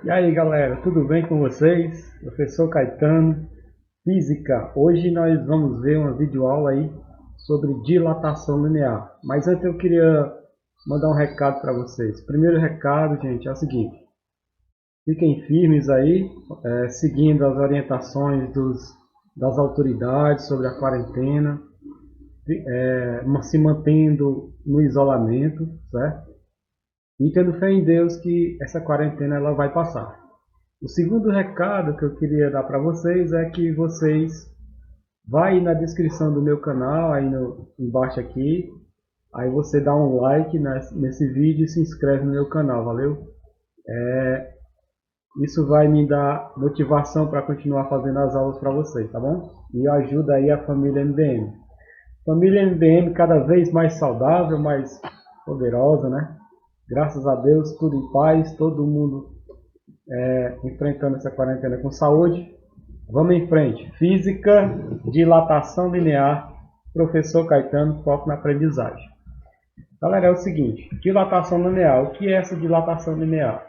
E aí galera, tudo bem com vocês? Professor Caetano, Física. Hoje nós vamos ver uma videoaula aí sobre dilatação linear. Mas antes eu queria mandar um recado para vocês. Primeiro recado, gente, é o seguinte. Fiquem firmes aí, seguindo as orientações das autoridades sobre a quarentena, se mantendo no isolamento, certo? E tendo fé em Deus que essa quarentena ela vai passar. O segundo recado que eu queria dar para vocês é que vocês vai na descrição do meu canal, aí embaixo aqui, aí você dá um like nesse vídeo e se inscreve no meu canal, valeu? Isso vai me dar motivação para continuar fazendo as aulas para vocês, tá bom? E ajuda aí a família MBM. Família MBM cada vez mais saudável, mais poderosa, né? Graças a Deus, tudo em paz, todo mundo enfrentando essa quarentena com saúde. Vamos em frente. Física, dilatação linear, professor Caetano, foco na aprendizagem. Galera, é o seguinte, dilatação linear. O que é essa dilatação linear?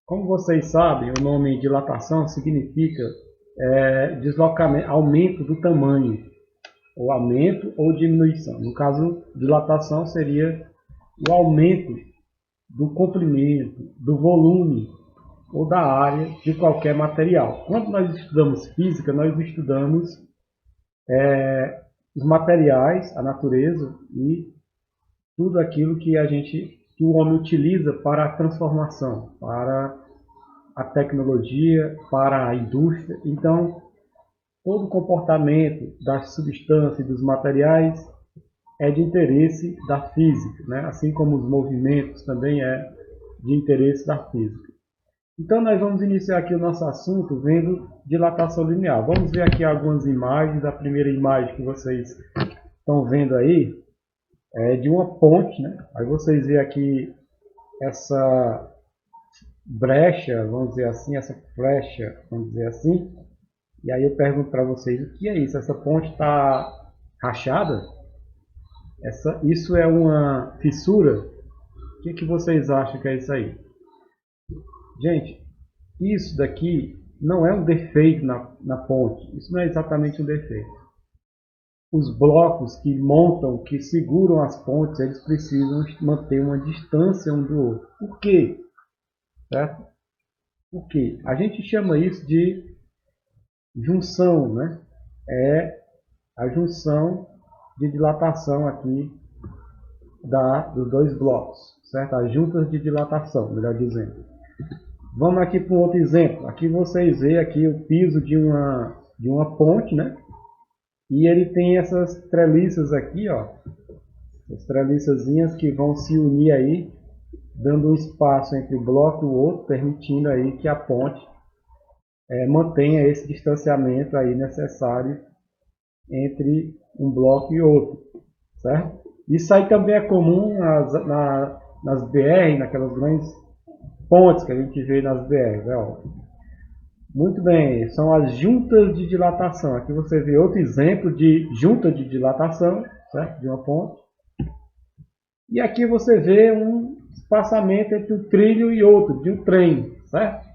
Como vocês sabem, o nome dilatação significa deslocamento, aumento do tamanho, ou aumento ou diminuição. No caso, dilatação seria o aumento do comprimento, do volume ou da área de qualquer material. Quando nós estudamos física, nós estudamos os materiais, a natureza e tudo aquilo que que o homem utiliza para a transformação, para a tecnologia, para a indústria. Então, todo o comportamento das substâncias e dos materiais é de interesse da física, né? Assim como os movimentos também é de interesse da física. Então nós vamos iniciar aqui o nosso assunto vendo dilatação linear. Vamos ver aqui algumas imagens. A primeira imagem que vocês estão vendo aí é de uma ponte, né? Aí vocês veem aqui essa brecha, vamos dizer assim, essa flecha, vamos dizer assim. E aí eu pergunto para vocês, o que é isso? Essa ponte está rachada? Isso é uma fissura? O que vocês acham que é isso aí? Gente, isso daqui não é um defeito na ponte. Isso não é exatamente um defeito. Os blocos que montam, que seguram as pontes, eles precisam manter uma distância um do outro. Por quê? Certo? Por quê? A gente chama isso de junção, né? É a junção de dilatação aqui dos dois blocos, certo? As juntas de dilatação, melhor dizendo. Vamos aqui para um outro exemplo. Aqui vocês veem aqui o piso de uma ponte, né? E ele tem essas treliças aqui, ó. As treliçazinhas que vão se unir aí, dando um espaço entre o bloco e o outro, permitindo aí que a ponte mantenha esse distanciamento aí necessário entre um bloco e outro, certo? Isso aí também é comum nas BR, naquelas grandes pontes que a gente vê nas BR, né? Muito bem, são as juntas de dilatação. Aqui você vê outro exemplo de junta de dilatação, certo? De uma ponte. E aqui você vê um espaçamento entre um trilho e outro, de um trem, certo?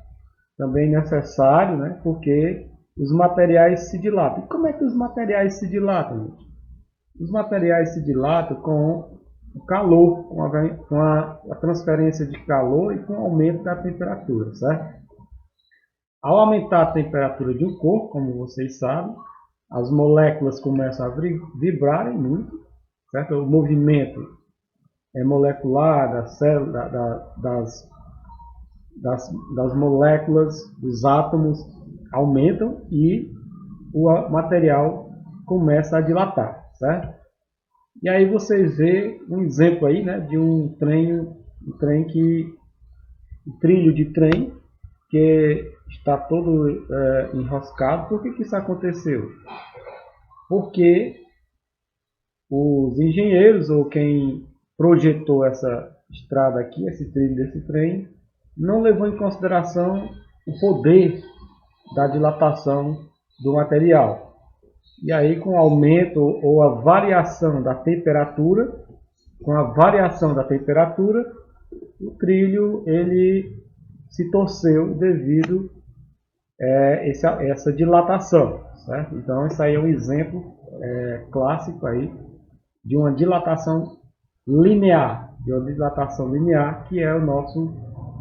Também necessário, né? Porque os materiais se dilatam. E como é que os materiais se dilatam, gente? Os materiais se dilatam com o calor, com a transferência de calor e com o aumento da temperatura, certo? Ao aumentar a temperatura de um corpo, como vocês sabem, as moléculas começam a vibrarem muito, certo? O movimento molecular das moléculas, dos átomos aumentam e o material começa a dilatar, certo? E aí vocês vê um exemplo aí, né, de um trilho de trem que está todo enroscado. Por que isso aconteceu? Porque os engenheiros ou quem projetou essa estrada aqui, esse trilho desse trem, não levou em consideração o poder da dilatação do material. E aí, com o aumento ou a variação da temperatura, o trilho ele se torceu devido essa dilatação, certo? Então isso aí é um exemplo clássico aí de uma dilatação linear, que é o nosso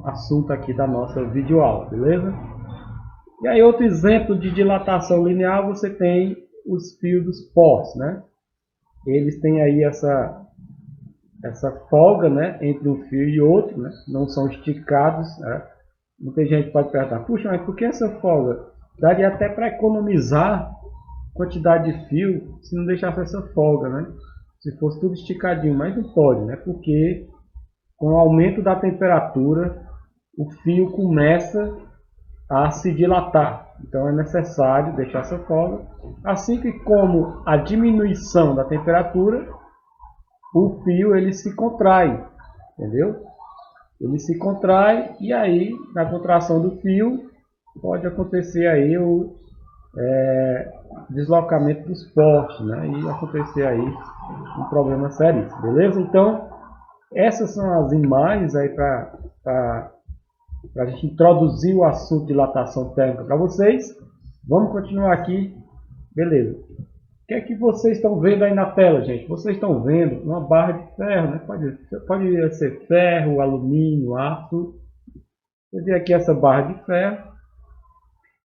assunto aqui da nossa videoaula, beleza? E aí outro exemplo de dilatação linear, você tem os fios dos potes, né? Eles têm aí essa folga, né, entre um fio e outro, né? Não são esticados, né? Muita gente pode perguntar, puxa, mas por que essa folga? Daria até para economizar quantidade de fio se não deixasse essa folga, né? Se fosse tudo esticadinho, mas não pode, né? Porque com o aumento da temperatura, o fio começa a se dilatar. Então é necessário deixar essa folga. Assim que como a diminuição da temperatura, o fio ele se contrai, entendeu? Ele se contrai e aí na contração do fio pode acontecer aí o deslocamento dos postes, né? E acontecer aí um problema sério, beleza? Então essas são as imagens aí para a gente introduzir o assunto de dilatação térmica para vocês. Vamos continuar aqui, beleza? O que é que vocês estão vendo aí na tela, gente? Vocês estão vendo uma barra de ferro, né? Pode ser ferro, alumínio, aço. Você vê aqui essa barra de ferro.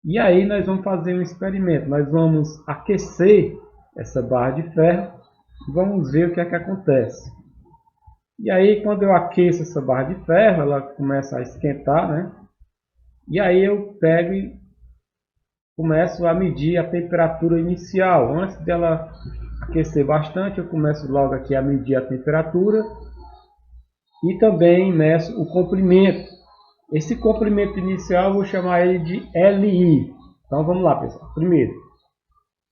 E aí nós vamos fazer um experimento. Nós vamos aquecer essa barra de ferro e vamos ver o que é que acontece. E aí quando eu aqueço essa barra de ferro, ela começa a esquentar, né? E aí eu pego e começo a medir a temperatura inicial. Antes dela aquecer bastante, eu começo logo aqui a medir a temperatura e também meço o comprimento. Esse comprimento inicial eu vou chamar ele de LI. Então vamos lá, pessoal. Primeiro,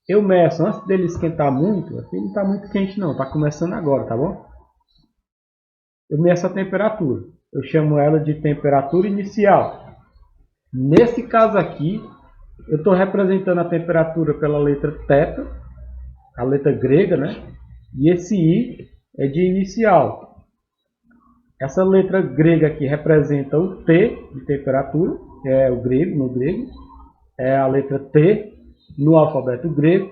eu meço antes dele esquentar muito. Aqui não está muito quente não, está começando agora, tá bom? Eu meço a temperatura. Eu chamo ela de temperatura inicial. Nesse caso aqui, eu estou representando a temperatura pela letra θ, a letra grega, né? E esse I é de inicial. Essa letra grega aqui representa o T de temperatura, que é o grego, no grego. É a letra T no alfabeto grego.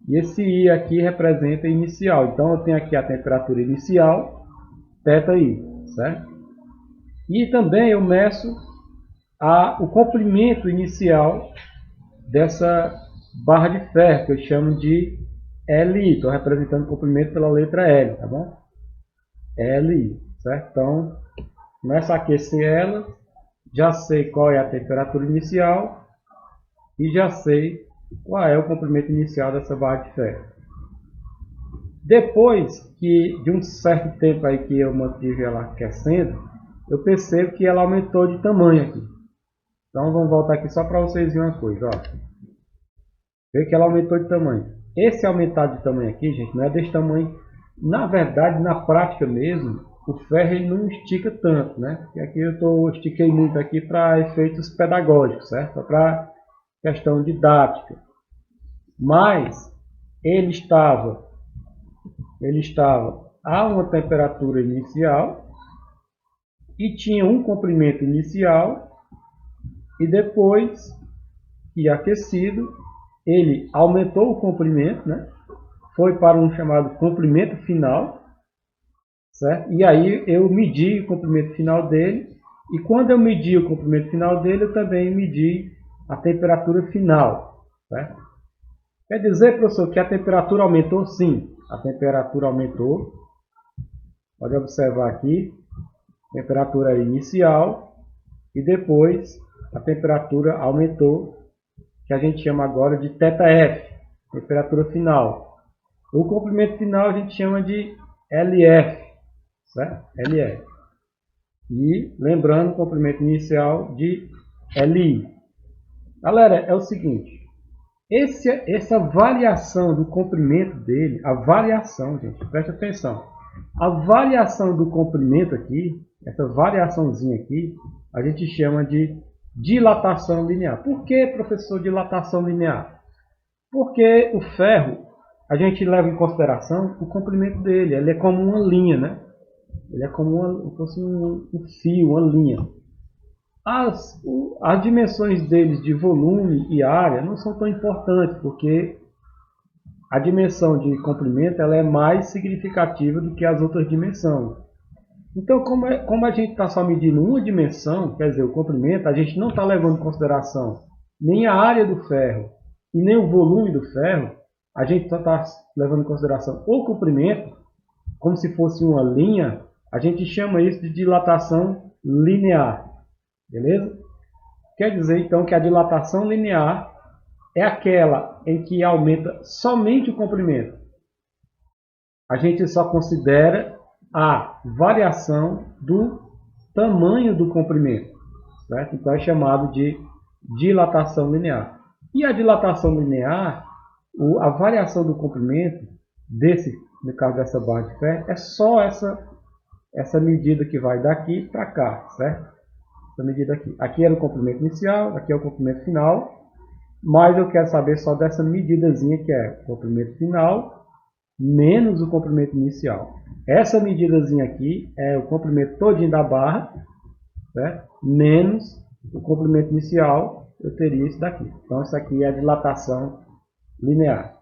E esse I aqui representa inicial. Então eu tenho aqui a temperatura inicial, θI, certo? E também eu meço o comprimento inicial dessa barra de ferro, que eu chamo de LI. Estou representando o comprimento pela letra L, tá bom? LI, certo? Então, começo a aquecer ela, já sei qual é a temperatura inicial e já sei qual é o comprimento inicial dessa barra de ferro. Depois de um certo tempo aí que eu mantive ela aquecendo, eu percebo que ela aumentou de tamanho aqui. Então vamos voltar aqui só para vocês verem uma coisa, ó. Vê que ela aumentou de tamanho. Esse aumentar de tamanho aqui, gente, não é desse tamanho. Na verdade, na prática mesmo, o ferro ele não estica tanto, né? Porque aqui eu estiquei muito aqui para efeitos pedagógicos, certo? Para questão didática. Mas ele estava a uma temperatura inicial e tinha um comprimento inicial. E depois que aquecido, ele aumentou o comprimento, né? Foi para um chamado comprimento final, certo? E aí eu medi o comprimento final dele. E quando eu medi o comprimento final dele, eu também medi a temperatura final, certo? Quer dizer, professor, que a temperatura aumentou? Sim, a temperatura aumentou. Pode observar aqui, temperatura inicial e depois a temperatura aumentou, que a gente chama agora de θF, temperatura final. O comprimento final a gente chama de LF, certo? LF. E lembrando o comprimento inicial de LI. Galera, é o seguinte, essa variação do comprimento dele, a variação, gente, preste atenção. A variação do comprimento aqui, essa variaçãozinha aqui, a gente chama de dilatação linear. Por que, professor, dilatação linear? Porque o ferro, a gente leva em consideração o comprimento dele. Ele é como uma linha, né? Ele é como fosse um fio, uma linha. As dimensões deles de volume e área não são tão importantes, porque a dimensão de comprimento ela é mais significativa do que as outras dimensões. Então, como a gente está só medindo uma dimensão, quer dizer, o comprimento, a gente não está levando em consideração nem a área do ferro e nem o volume do ferro, a gente só está levando em consideração o comprimento, como se fosse uma linha, a gente chama isso de dilatação linear. Beleza? Quer dizer, então, que a dilatação linear é aquela em que aumenta somente o comprimento. A gente só considera a variação do tamanho do comprimento, certo? Então é chamado de dilatação linear. E a dilatação linear, a variação do comprimento, no caso dessa barra de ferro, é só essa medida que vai daqui para cá, certo? Essa medida aqui. Aqui era o comprimento inicial, aqui é o comprimento final, mas eu quero saber só dessa medidazinha que é o comprimento final menos o comprimento inicial. Essa medidazinha aqui é o comprimento todinho da barra, certo? Menos o comprimento inicial, eu teria isso daqui. Então isso aqui é a dilatação linear.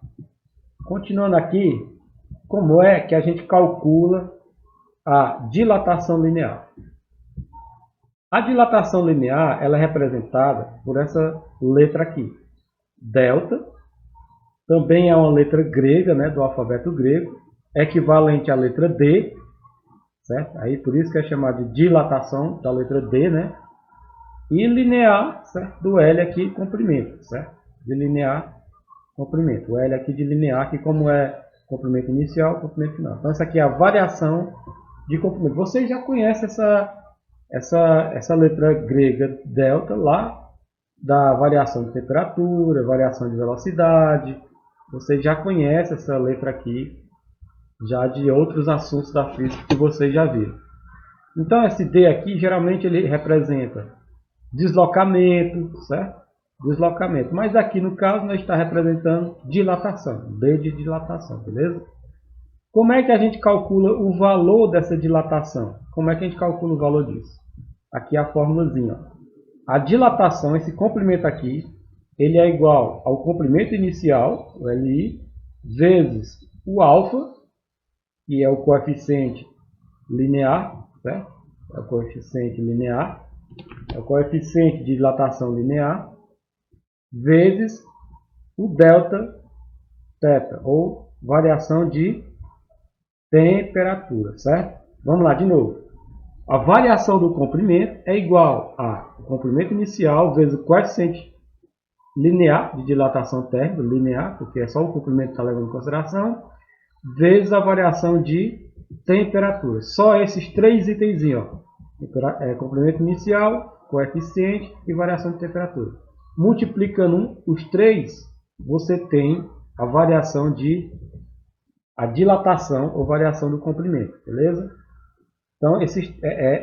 Continuando aqui, como é que a gente calcula a dilatação linear? A dilatação linear ela é representada por essa letra aqui, delta. Também é uma letra grega, né, do alfabeto grego, equivalente à letra D, certo? Aí por isso que é chamado de dilatação da letra D, né? E linear, certo? Do L aqui, comprimento, certo? De linear, comprimento. O L aqui de linear, que como é comprimento inicial, comprimento final. Então essa aqui é a variação de comprimento. Vocês já conhecem essa letra grega delta lá da variação de temperatura, variação de velocidade. Vocês já conhecem essa letra aqui, já de outros assuntos da física que vocês já viram. Então esse D aqui, geralmente ele representa deslocamento, certo? Deslocamento. Mas aqui no caso nós está representando dilatação, D de dilatação, beleza? Como é que a gente calcula o valor dessa dilatação? Como é que a gente calcula o valor disso? Aqui é a formulazinha. A dilatação, esse comprimento aqui, ele é igual ao comprimento inicial, o Li, vezes o alfa, que é o coeficiente linear, certo? É o coeficiente linear, é o coeficiente de dilatação linear, vezes o delta θ, ou variação de temperatura, certo? Vamos lá de novo. A variação do comprimento é igual ao comprimento inicial vezes o coeficiente linear de dilatação térmica, linear, porque é só o comprimento que está levando em consideração, vezes a variação de temperatura. Só esses três itens, comprimento inicial, coeficiente e variação de temperatura. Multiplicando os três, você tem a variação a dilatação ou variação do comprimento, beleza? Então,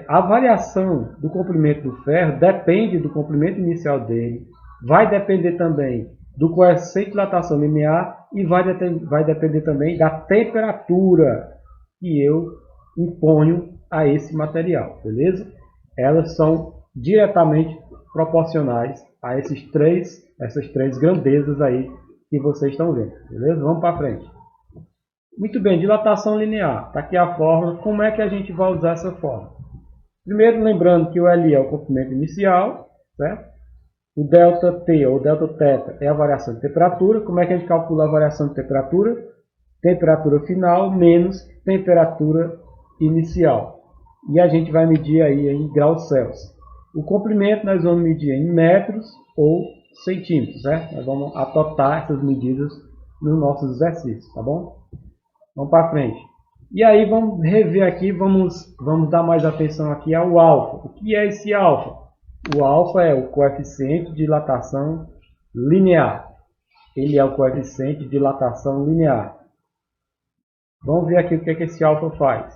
a variação do comprimento do ferro depende do comprimento inicial dele, vai depender também do coeficiente de dilatação linear e vai depender também da temperatura que eu imponho a esse material, beleza? Elas são diretamente proporcionais a essas três grandezas aí que vocês estão vendo, beleza? Vamos para frente. Muito bem, dilatação linear. Está aqui a fórmula. Como é que a gente vai usar essa fórmula? Primeiro, lembrando que o Li é o comprimento inicial, certo? O ΔT ou Δθ é a variação de temperatura. Como é que a gente calcula a variação de temperatura? Temperatura final menos temperatura inicial. E a gente vai medir aí em graus Celsius. O comprimento nós vamos medir em metros ou centímetros, certo? Nós vamos atotar essas medidas nos nossos exercícios, tá bom? Vamos para frente. E aí vamos rever aqui, vamos dar mais atenção aqui ao alfa. O que é esse alfa? O alfa é o coeficiente de dilatação linear. Ele é o coeficiente de dilatação linear. Vamos ver aqui o que é que esse alfa faz.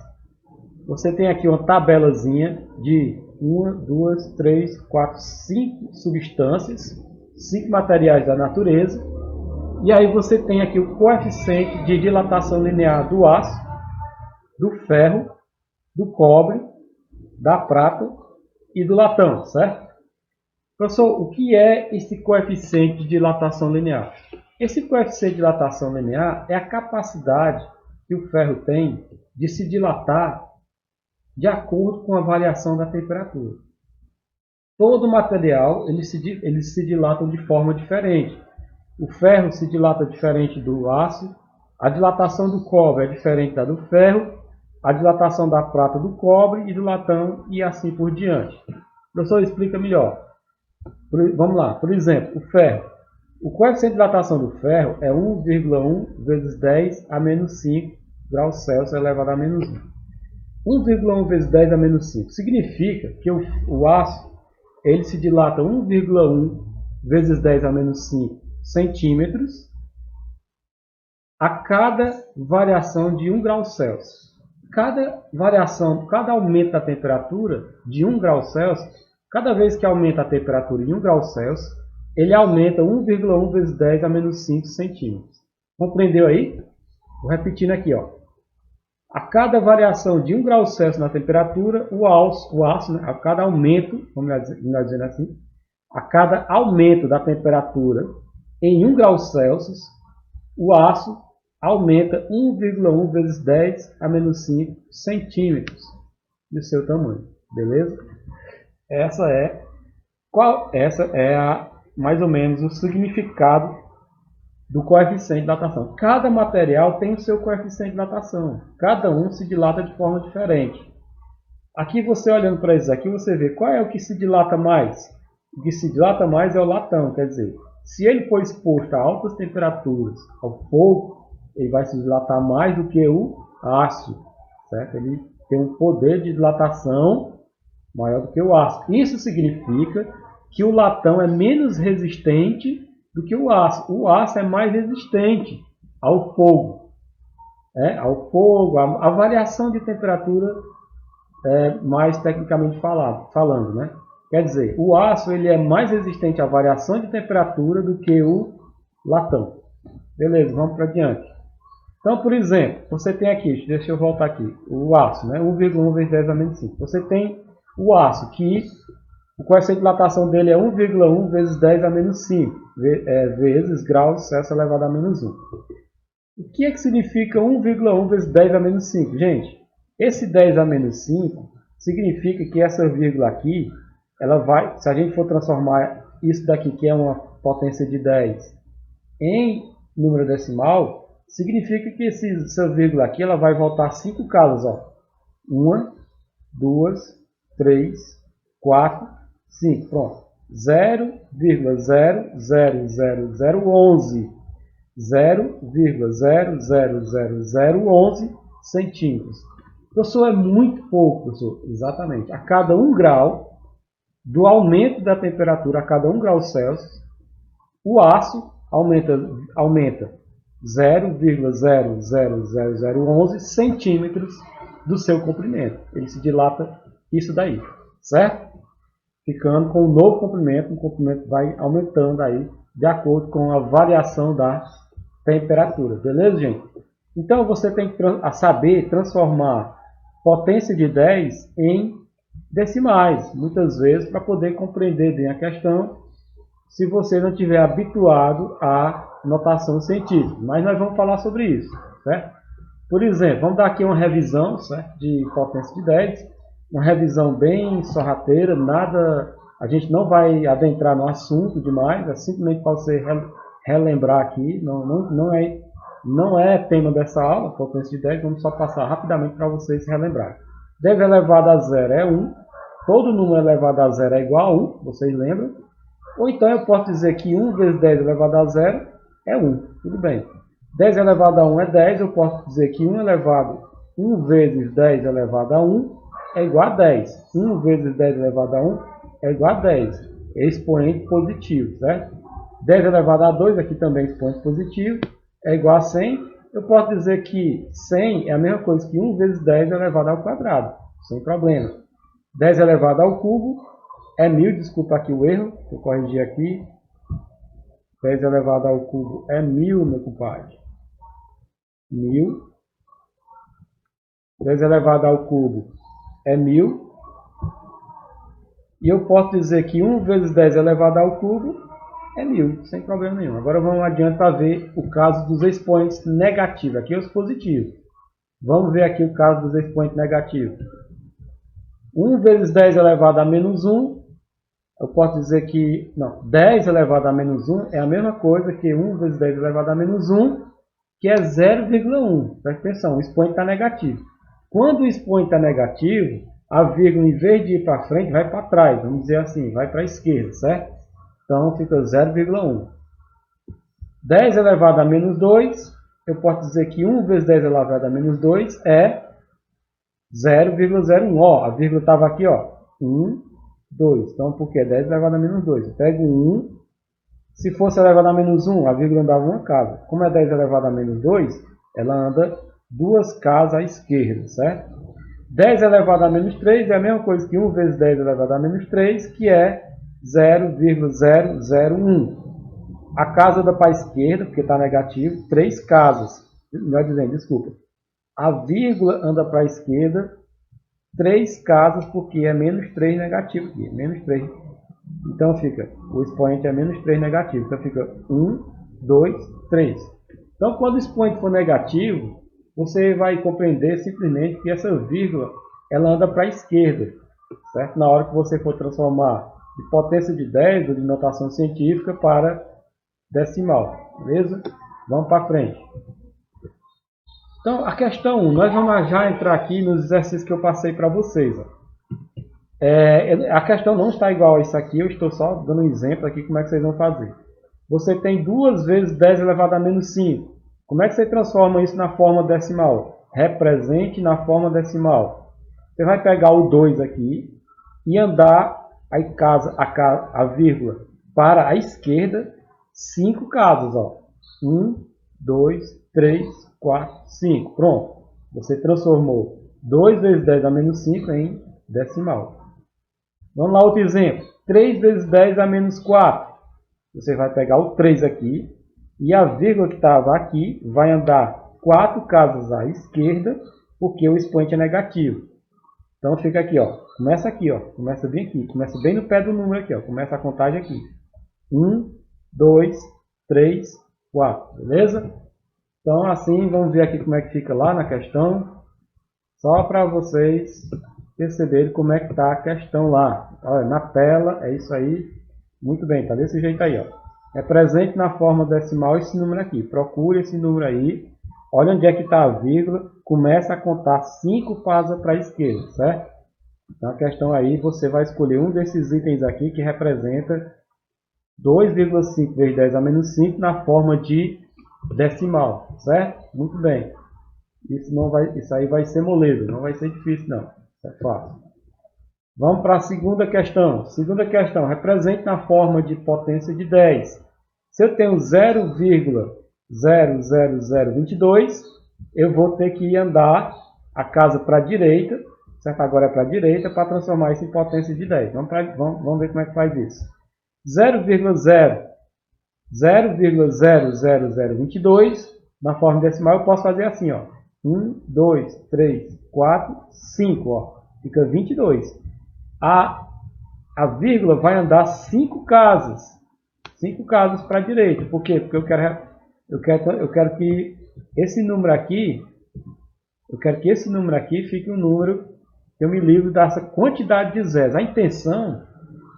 Você tem aqui uma tabelazinha de 1, 2, 3, 4, 5 substâncias, 5 materiais da natureza. E aí você tem aqui o coeficiente de dilatação linear do aço, do ferro, do cobre, da prata e do latão, certo? Professor, o que é esse coeficiente de dilatação linear? Esse coeficiente de dilatação linear é a capacidade que o ferro tem de se dilatar de acordo com a variação da temperatura. Todo material eles se dilatam de forma diferente. O ferro se dilata diferente do aço, a dilatação do cobre é diferente da do ferro, a dilatação da prata do cobre e do latão e assim por diante. O professor explica melhor. Vamos lá, por exemplo, o ferro. O coeficiente de dilatação do ferro é 1,1 vezes 10 a menos 5 graus Celsius elevado a menos 1. 1,1 vezes 10 a menos 5 significa que o aço ele se dilata 1,1 vezes 10 a menos 5 centímetros a cada variação de 1 grau Celsius. Cada aumento da temperatura de 1 grau Celsius, cada vez que aumenta a temperatura em 1 grau Celsius, ele aumenta 1,1 vezes 10 a menos 5 centímetros. Compreendeu aí? Vou repetindo aqui, ó. A cada variação de 1 grau Celsius na temperatura, o aço, né, a cada aumento, vamos dizer assim, a cada aumento da temperatura em 1 grau Celsius, o aço aumenta 1,1 vezes 10 a menos 5 centímetros do seu tamanho. Beleza? Essa é mais ou menos o significado do coeficiente de dilatação. Cada material tem o seu coeficiente de dilatação. Cada um se dilata de forma diferente. Aqui você olhando para isso aqui, você vê qual é o que se dilata mais. O que se dilata mais é o latão, quer dizer, se ele for exposto a altas temperaturas ao fogo, ele vai se dilatar mais do que o aço, certo? Ele tem um poder de dilatação maior do que o aço. Isso significa que o latão é menos resistente do que o aço. O aço é mais resistente ao fogo. A variação de temperatura mais tecnicamente falando, né? Quer dizer, o aço ele é mais resistente à variação de temperatura do que o latão. Beleza, vamos para diante. Então, por exemplo, você tem aqui, deixa eu voltar aqui, o aço, né? 1,1 vezes 10 a menos 5. Você tem o aço, que o coeficiente de dilatação dele é 1,1 vezes 10 a menos 5, vezes graus Celsius elevado a menos 1. O que é que significa 1,1 vezes 10 a menos 5? Gente, esse 10 a menos 5 significa que essa vírgula aqui, ela vai, se a gente for transformar isso daqui, que é uma potência de 10, em número decimal, significa que essa vírgula aqui ela vai voltar 5 casas. Ó. 1, 2, 3, 4, 5. Pronto. 0,00011. 0,00011 centímetros. Professor, é muito pouco, professor. Exatamente. A cada 1 grau do aumento da temperatura, a cada 1 grau Celsius, o aço aumenta 0,00011 centímetros do seu comprimento. Ele se dilata isso daí, certo? Ficando com um novo comprimento, o comprimento vai aumentando aí de acordo com a variação da temperatura. Beleza, gente? Então você tem que saber transformar potência de 10 em decimais, muitas vezes, para poder compreender bem a questão, se você não estiver habituado à notação científica. Mas nós vamos falar sobre isso, certo? Por exemplo, vamos dar aqui uma revisão, certo? De potência de 10, uma revisão bem sorrateira, nada, a gente não vai adentrar no assunto demais, é simplesmente para você relembrar aqui, não é tema dessa aula, potência de 10, vamos só passar rapidamente para vocês se relembrarem. 10 elevado a 0 é 1, todo número elevado a 0 é igual a 1, vocês lembram? Ou então eu posso dizer que 1 vezes 10 elevado a 0 é 1, tudo bem. 10 elevado a 1 é 10, eu posso dizer que 1 vezes 10 elevado a 1 é igual a 10. 1 vezes 10 elevado a 1 é igual a 10. É expoente positivo, certo? 10 elevado a 2, aqui também é expoente positivo, é igual a 100. Eu posso dizer que 100 é a mesma coisa que 1 vezes 10 elevado ao quadrado, sem problema. 10 elevado ao cubo é 1000, desculpa aqui o erro, vou corrigir aqui. 10 elevado ao cubo é 1000, meu compadre. 1000. 10 elevado ao cubo é 1000. E eu posso dizer que 1 vezes 10 elevado ao cubo é 1000, sem problema nenhum. Agora vamos adiante para ver o caso dos expoentes negativos. Aqui é os positivos. Vamos ver aqui o caso dos expoentes negativos. 1 vezes 10 elevado a menos 1, eu posso dizer que, não, 10 elevado a menos 1 é a mesma coisa que 1 vezes 10 elevado a menos 1, que é 0,1. Presta atenção, o expoente está negativo. Quando o expoente está negativo, a vírgula, em vez de ir para frente, vai para trás. Vamos dizer assim, vai para a esquerda, certo? Então fica 0,1. 10 elevado a menos 2, eu posso dizer que 1 vezes 10 elevado a menos 2 é 0,01. Ó, a vírgula estava aqui, ó. 1, 2. Então, por que 10 elevado a menos 2? Eu pego 1. Se fosse elevado a menos 1, a vírgula andava uma casa. Como é 10 elevado a menos 2, ela anda 2 casas à esquerda, certo? 10 elevado a menos 3 é a mesma coisa que 1 vezes 10 elevado a menos 3, que é 0,001. A casa anda para a esquerda, porque está negativo, 3 casas. Melhor dizendo, desculpa. A vírgula anda para a esquerda, 3 casas, porque é menos 3 negativo aqui, menos 3. Então fica, o expoente é menos 3 negativo. Então fica 1, 2, 3. Então quando o expoente for negativo, você vai compreender simplesmente que essa vírgula ela anda para a esquerda, certo? Na hora que você for transformar de potência de 10 ou de notação científica para decimal, beleza? Vamos para frente. Então a questão 1, nós vamos já entrar aqui nos exercícios que eu passei para vocês. Ó. A questão não está igual a isso aqui, eu estou só dando um exemplo aqui como é que vocês vão fazer. Você tem 2 vezes 10 elevado a menos 5. Como é que você transforma isso na forma decimal? Represente na forma decimal. Você vai pegar o 2 aqui e andar a vírgula para a esquerda 5 casas. 1, 2, 3, 4, 5. Pronto. Você transformou 2 vezes 10 a menos 5 em decimal. Vamos lá, outro exemplo. 3 vezes 10 a menos 4. Você vai pegar o 3 aqui e a vírgula que estava aqui vai andar 4 casas à esquerda, porque o expoente é negativo. Então fica aqui, ó. Começa aqui, ó. Começa bem aqui. Começa bem no pé do número aqui, ó. Começa a contagem aqui. 1, 2, 3, 4. Beleza? Então assim, vamos ver aqui como é que fica lá na questão. Só para vocês perceberem como é que está a questão lá. Olha, na tela, é isso aí. Muito bem, tá desse jeito aí, ó. Represente na forma decimal esse número aqui. Procure esse número aí. Olha onde é que está a vírgula. Começa a contar 5 casas para a esquerda, certo? Então a questão aí, você vai escolher um desses itens aqui que representa 2,5 vezes 10 a menos 5 na forma de decimal, certo? Muito bem. Isso aí vai ser moleza, não vai ser difícil não. É fácil. Vamos para a segunda questão. Segunda questão, represente na forma de potência de 10. Se eu tenho 0,00022, eu vou ter que andar a casa para a direita, certo? Agora é para a direita, para transformar isso em potência de 10. Vamos ver como é que faz isso. 0,00022, na forma decimal, eu posso fazer assim, ó. 1, 2, 3, 4, 5, ó. Fica 22. A vírgula vai andar 5 casas. 5 casas para a direita. Por quê? Porque eu quero que esse número aqui, fique um número que eu me livre dessa quantidade de zeros. A intenção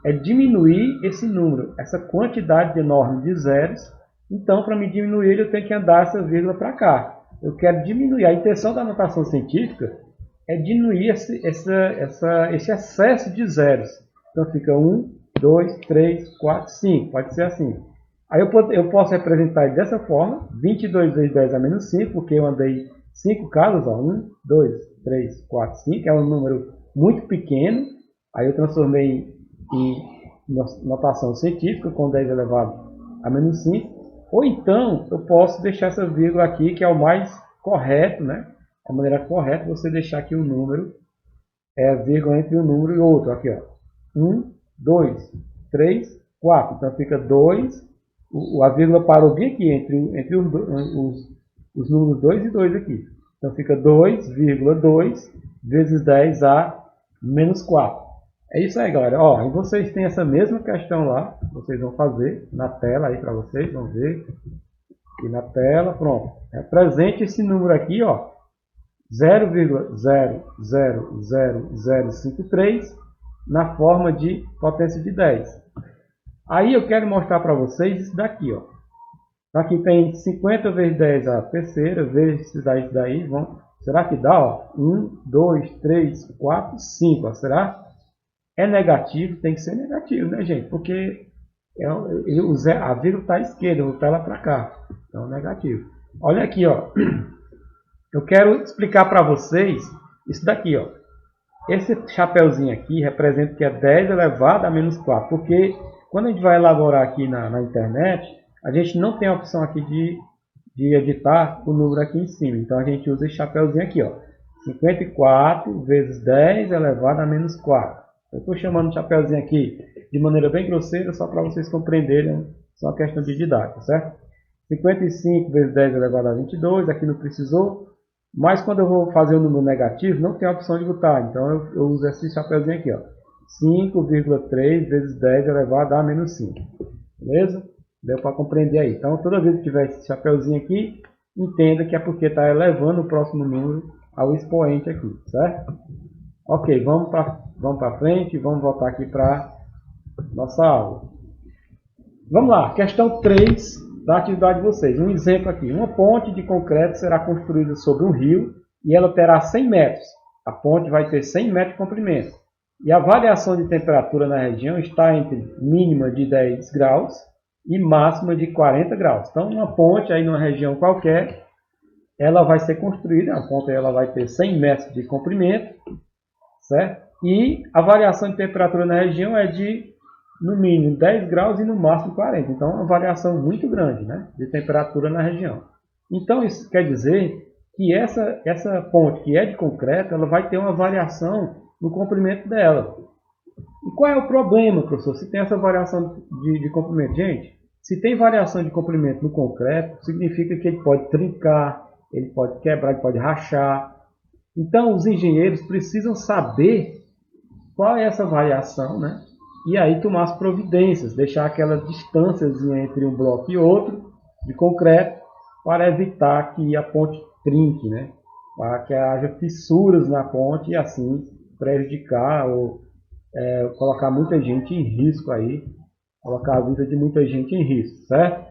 é diminuir esse número, essa quantidade enorme de zeros. Então, para me diminuir, eu tenho que andar essa vírgula para cá. Eu quero diminuir. A intenção da notação científica é diminuir esse excesso de zeros. Então fica 1, 2, 3, 4, 5. Pode ser assim. Aí eu posso representar dessa forma. 22 vezes 10 a menos 5, porque eu andei 5 casas. 1, 2, 3, 4, 5. É um número muito pequeno. Aí eu transformei em notação científica com 10 elevado a menos 5. Ou então eu posso deixar essa vírgula aqui, que é o mais correto, né? A maneira correta é você deixar aqui o número, a vírgula entre um número e outro. Aqui, ó. 1, 2, 3, 4. Então fica 2. A vírgula parou bem aqui, entre os números 2 e 2 aqui. Então fica 2,2 vezes 10 a menos 4. É isso aí, galera. Ó, e vocês têm essa mesma questão lá. Vocês vão fazer na tela aí para vocês. Vão ver. Aqui na tela. Pronto. Represente esse número aqui, ó. 0,00053 na forma de potência de 10. Aí eu quero mostrar para vocês isso daqui, ó. Aqui tem 50 vezes 10 a terceira, vezes isso daí. Será que dá? Ó? 1, 2, 3, 4, 5. Ó. Será? É negativo? Tem que ser negativo, né, gente? Porque a vírgula está à esquerda, eu vou botar ela para cá. Então, negativo. Olha aqui, ó. Eu quero explicar para vocês isso daqui, ó. Esse chapeuzinho aqui representa que é 10 elevado a menos 4. Porque quando a gente vai elaborar aqui na internet, a gente não tem a opção aqui de editar o número aqui em cima. Então a gente usa esse chapeuzinho aqui, ó. 54 vezes 10 elevado a menos 4. Eu estou chamando o chapeuzinho aqui de maneira bem grosseira, só para vocês compreenderem, só uma questão de didática, certo? 55 vezes 10 elevado a 22, aqui não precisou. Mas quando eu vou fazer o número negativo, não tem a opção de botar. Então eu uso esse chapeuzinho aqui, ó. 5,3 vezes 10 elevado a menos 5. Beleza? Deu para compreender aí. Então toda vez que tiver esse chapeuzinho aqui, entenda que é porque está elevando o próximo número ao expoente aqui, certo? Ok, vamos para frente, vamos voltar aqui para nossa aula. Vamos lá, questão 3 da atividade de vocês. Um exemplo aqui. Uma ponte de concreto será construída sobre um rio e ela terá 100 metros. A ponte vai ter 100 metros de comprimento. E a variação de temperatura na região está entre mínima de 10 graus e máxima de 40 graus. Então, uma ponte aí numa região qualquer, ela vai ser construída, a ponte ela vai ter 100 metros de comprimento, certo? E a variação de temperatura na região é de, no mínimo, 10 graus e no máximo 40. Então, é uma variação muito grande, né, de temperatura na região. Então, isso quer dizer que essa ponte que é de concreto, ela vai ter uma variação no comprimento dela. E qual é o problema, professor, se tem essa variação de comprimento? Gente, se tem variação de comprimento no concreto, significa que ele pode trincar, ele pode quebrar, ele pode rachar. Então, os engenheiros precisam saber qual é essa variação, né? E aí tomar as providências, deixar aquela distância entre um bloco e outro de concreto para evitar que a ponte trinque, né? Para que haja fissuras na ponte e assim prejudicar ou colocar muita gente em risco aí, colocar a vida de muita gente em risco, certo?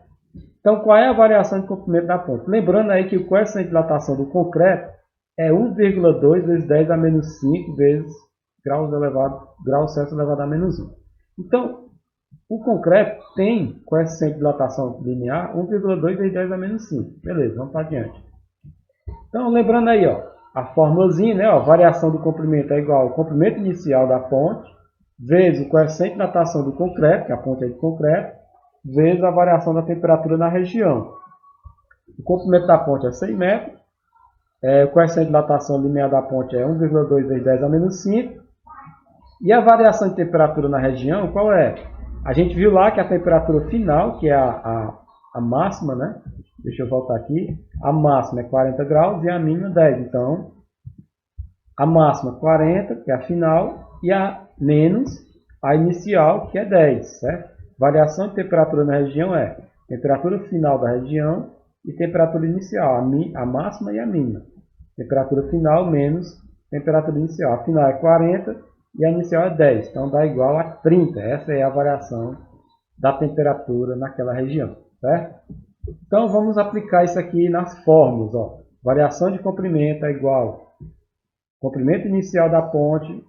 Então, qual é a variação de comprimento da ponte? Lembrando aí que o coeficiente de dilatação do concreto é 1,2 vezes 10 a menos 5 vezes graus Celsius elevado a menos 1. Então, o concreto tem coeficiente de dilatação linear 1,2 vezes 10 a menos 5. Beleza, vamos para adiante. Então, lembrando aí, ó, a formulazinha, né, ó, variação do comprimento é igual ao comprimento inicial da ponte, vezes o coeficiente de dilatação do concreto, que a ponte é de concreto, vezes a variação da temperatura na região. O comprimento da ponte é 100 metros, o coeficiente de dilatação linear da ponte é 1,2 vezes 10 a menos 5, e a variação de temperatura na região, qual é? A gente viu lá que a temperatura final, que é a máxima, né? Deixa eu voltar aqui. A máxima é 40 graus e a mínima 10. Então, a máxima 40, que é a final, e a menos a inicial, que é 10, certo? Variação de temperatura na região é temperatura final da região e temperatura inicial, a máxima e a mínima. Temperatura final menos temperatura inicial. A final é 40 e a inicial é 10. Então, dá igual a 30. Essa é a variação da temperatura naquela região, certo? Então, vamos aplicar isso aqui nas fórmulas. Ó. Variação de comprimento é igual comprimento inicial da ponte,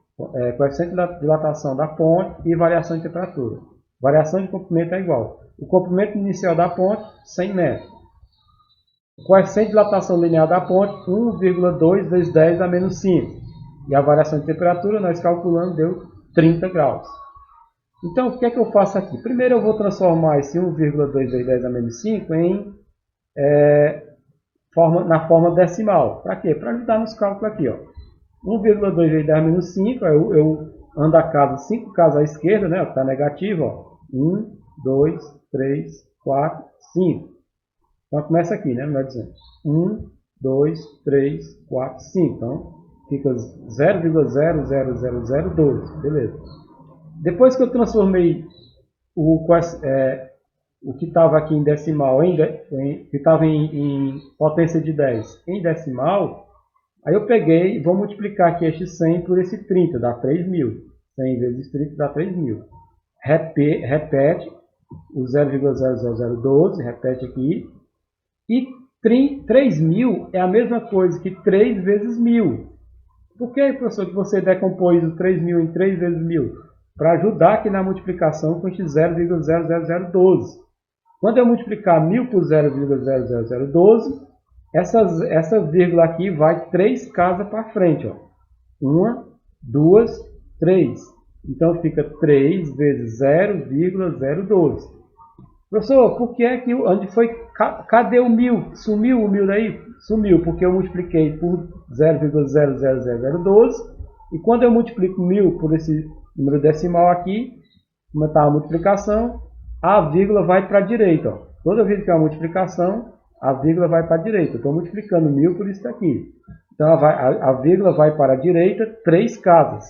coeficiente de dilatação da ponte e variação de temperatura. Variação de comprimento é igual o comprimento inicial da ponte, 100 metros. O coeficiente de dilatação linear da ponte, 1,2 vezes 10 a menos 5. E a variação de temperatura, nós calculando, deu 30 graus. Então, o que é que eu faço aqui? Primeiro eu vou transformar esse 1,2 vezes 10 a menos 5 na forma decimal. Para quê? Para ajudar nos cálculos aqui. 1,2 vezes 10 a menos 5, eu ando a casa 5 casas à esquerda, né? Está negativo. Ó. 1, 2, 3, 4, 5. Então começa aqui, né? Melhor dizendo. 1, 2, 3, 4, 5. Então, fica 0,00012, beleza. Depois que eu transformei o que estava aqui em decimal, que estava em potência de 10 em decimal, aí eu peguei e vou multiplicar aqui este 100 por esse 30, dá 3.000. 100 vezes 30 dá 3.000. Repete o 0,00012, repete aqui. E 3.000 é a mesma coisa que 3 vezes 1.000. Por que, professor, que você decompôs o 3.000 em 3 vezes 1.000? Para ajudar aqui na multiplicação com este 0,00012. Quando eu multiplicar 1.000 por 0,00012, essa vírgula aqui vai 3 casas para frente. Ó. 1, 2, 3. Então fica 3 vezes 0,012. Professor, por que é que onde foi? Cadê o 1.000? Sumiu o 1.000 daí? Sumiu, porque eu multipliquei por 0,00012. E quando eu multiplico 1.000 por esse número decimal aqui, como está a multiplicação, a vírgula vai para a direita. Ó. Toda vez que é uma multiplicação, a vírgula vai para a direita. Estou multiplicando 1.000 por isso aqui. Então a vírgula vai para a direita 3 casas.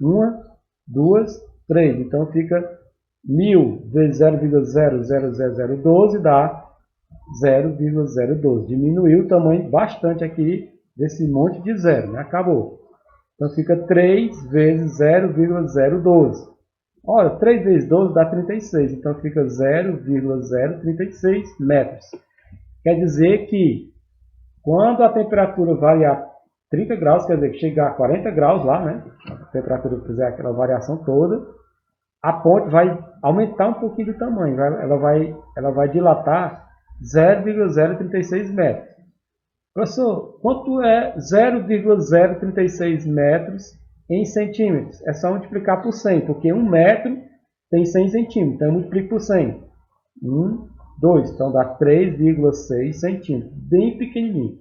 1, 2, 3. Então fica 1.000 vezes 0,00012 dá 0,012. Diminuiu o tamanho bastante aqui desse monte de zero. Né? Acabou. Então fica 3 vezes 0,012. Olha, 3 vezes 12 dá 36. Então fica 0,036 metros. Quer dizer que quando a temperatura variar 30 graus, quer dizer que chegar a 40 graus lá, né? A temperatura fizer aquela variação toda, a ponte vai aumentar um pouquinho de tamanho. Ela vai dilatar 0,036 metros. Professor, quanto é 0,036 metros em centímetros? É só multiplicar por 100, porque 1 metro tem 100 centímetros. Então eu multiplico por 100. 1, 2, então dá 3,6 centímetros. Bem pequenininho.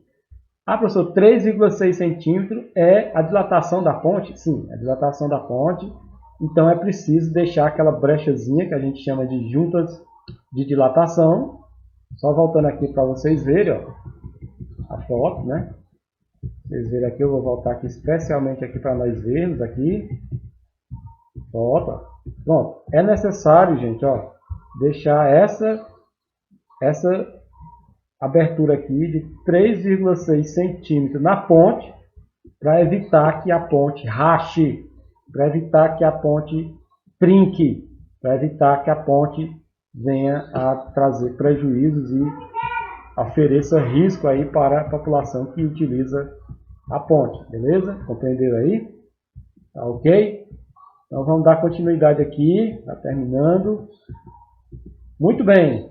Ah, professor, 3,6 centímetros é a dilatação da ponte? Sim, a dilatação da ponte. Então é preciso deixar aquela brechazinha que a gente chama de juntas de dilatação. Só voltando aqui para vocês verem, ó, a foto, né? Vocês verem aqui, eu vou voltar aqui especialmente aqui para nós vermos aqui. Foto, ó. Pronto. É necessário, gente, ó, deixar essa abertura aqui de 3,6 centímetros na ponte para evitar que a ponte rache, para evitar que a ponte trinque, para evitar que a ponte venha a trazer prejuízos e ofereça risco aí para a população que utiliza a ponte, beleza? Compreenderam aí? Tá ok? Então vamos dar continuidade aqui, tá terminando. Muito bem.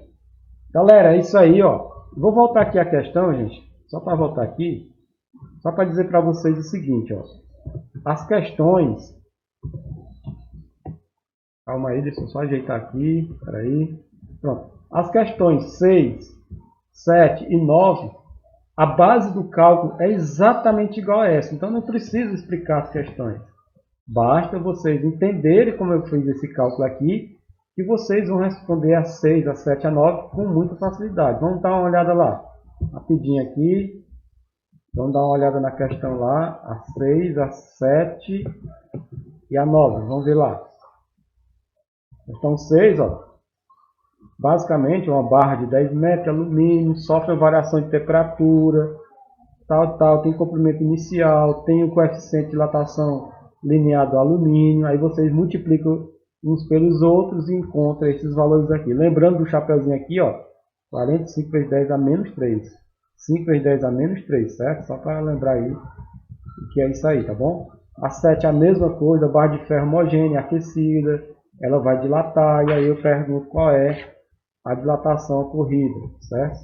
Galera, é isso aí, ó. Vou voltar aqui a questão, gente, só para voltar aqui, só para dizer para vocês o seguinte, ó. As questões... Calma aí, deixa eu só ajeitar aqui, peraí. Pronto. As questões 6, 7 e 9, a base do cálculo é exatamente igual a essa, então não preciso explicar as questões. Basta vocês entenderem como eu fiz esse cálculo aqui, que vocês vão responder a 6, a 7, a 9 com muita facilidade. Vamos dar uma olhada lá, rapidinho aqui. Vamos dar uma olhada na questão lá, a 6, a 7 e a 9. Vamos ver lá. Questão 6, ó. Basicamente, uma barra de 10 metros de alumínio, sofre uma variação de temperatura, tal, tem comprimento inicial, tem o coeficiente de dilatação linear do alumínio. Aí vocês multiplicam uns pelos outros e encontram esses valores aqui. Lembrando do chapeuzinho aqui, ó, 45 vezes 10 a menos 3. 5 vezes 10 a menos 3, certo? Só para lembrar aí que é isso aí, tá bom? A 7 é a mesma coisa, barra de ferro homogênea, aquecida, ela vai dilatar, e aí eu pergunto qual é a dilatação ocorrida, certo?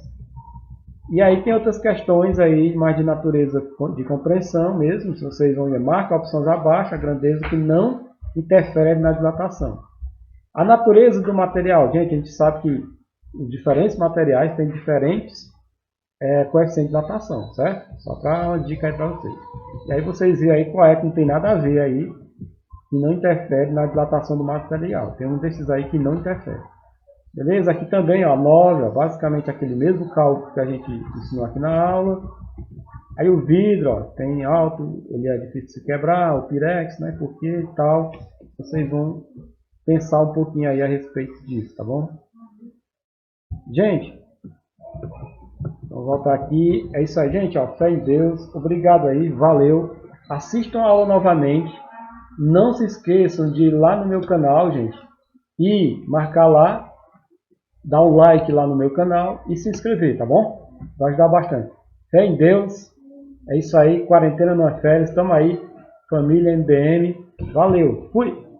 E aí tem outras questões aí, mais de natureza de compreensão mesmo, se vocês vão ver, marca opções abaixo, a grandeza que não interfere na dilatação. A natureza do material, gente, a gente sabe que os diferentes materiais têm diferentes coeficientes de dilatação, certo? Só para uma dica aí para vocês. E aí vocês veem aí qual é que não tem nada a ver aí, que não interfere na dilatação do material. Tem um desses aí que não interfere. Beleza? Aqui também, ó, 9, ó, basicamente aquele mesmo cálculo que a gente ensinou aqui na aula. Aí o vidro, ó, tem alto, ele é difícil de se quebrar, o pirex, né? Porque e tal. Vocês vão pensar um pouquinho aí a respeito disso, tá bom? Gente, vamos voltar aqui. É isso aí, gente, ó, fé em Deus. Obrigado aí, valeu. Assistam a aula novamente. Não se esqueçam de ir lá no meu canal, gente, e marcar lá, dar um like lá no meu canal e se inscrever, tá bom? Vai ajudar bastante. Fé em Deus. É isso aí, quarentena não é férias. Tamo aí, família MBM. Valeu, fui!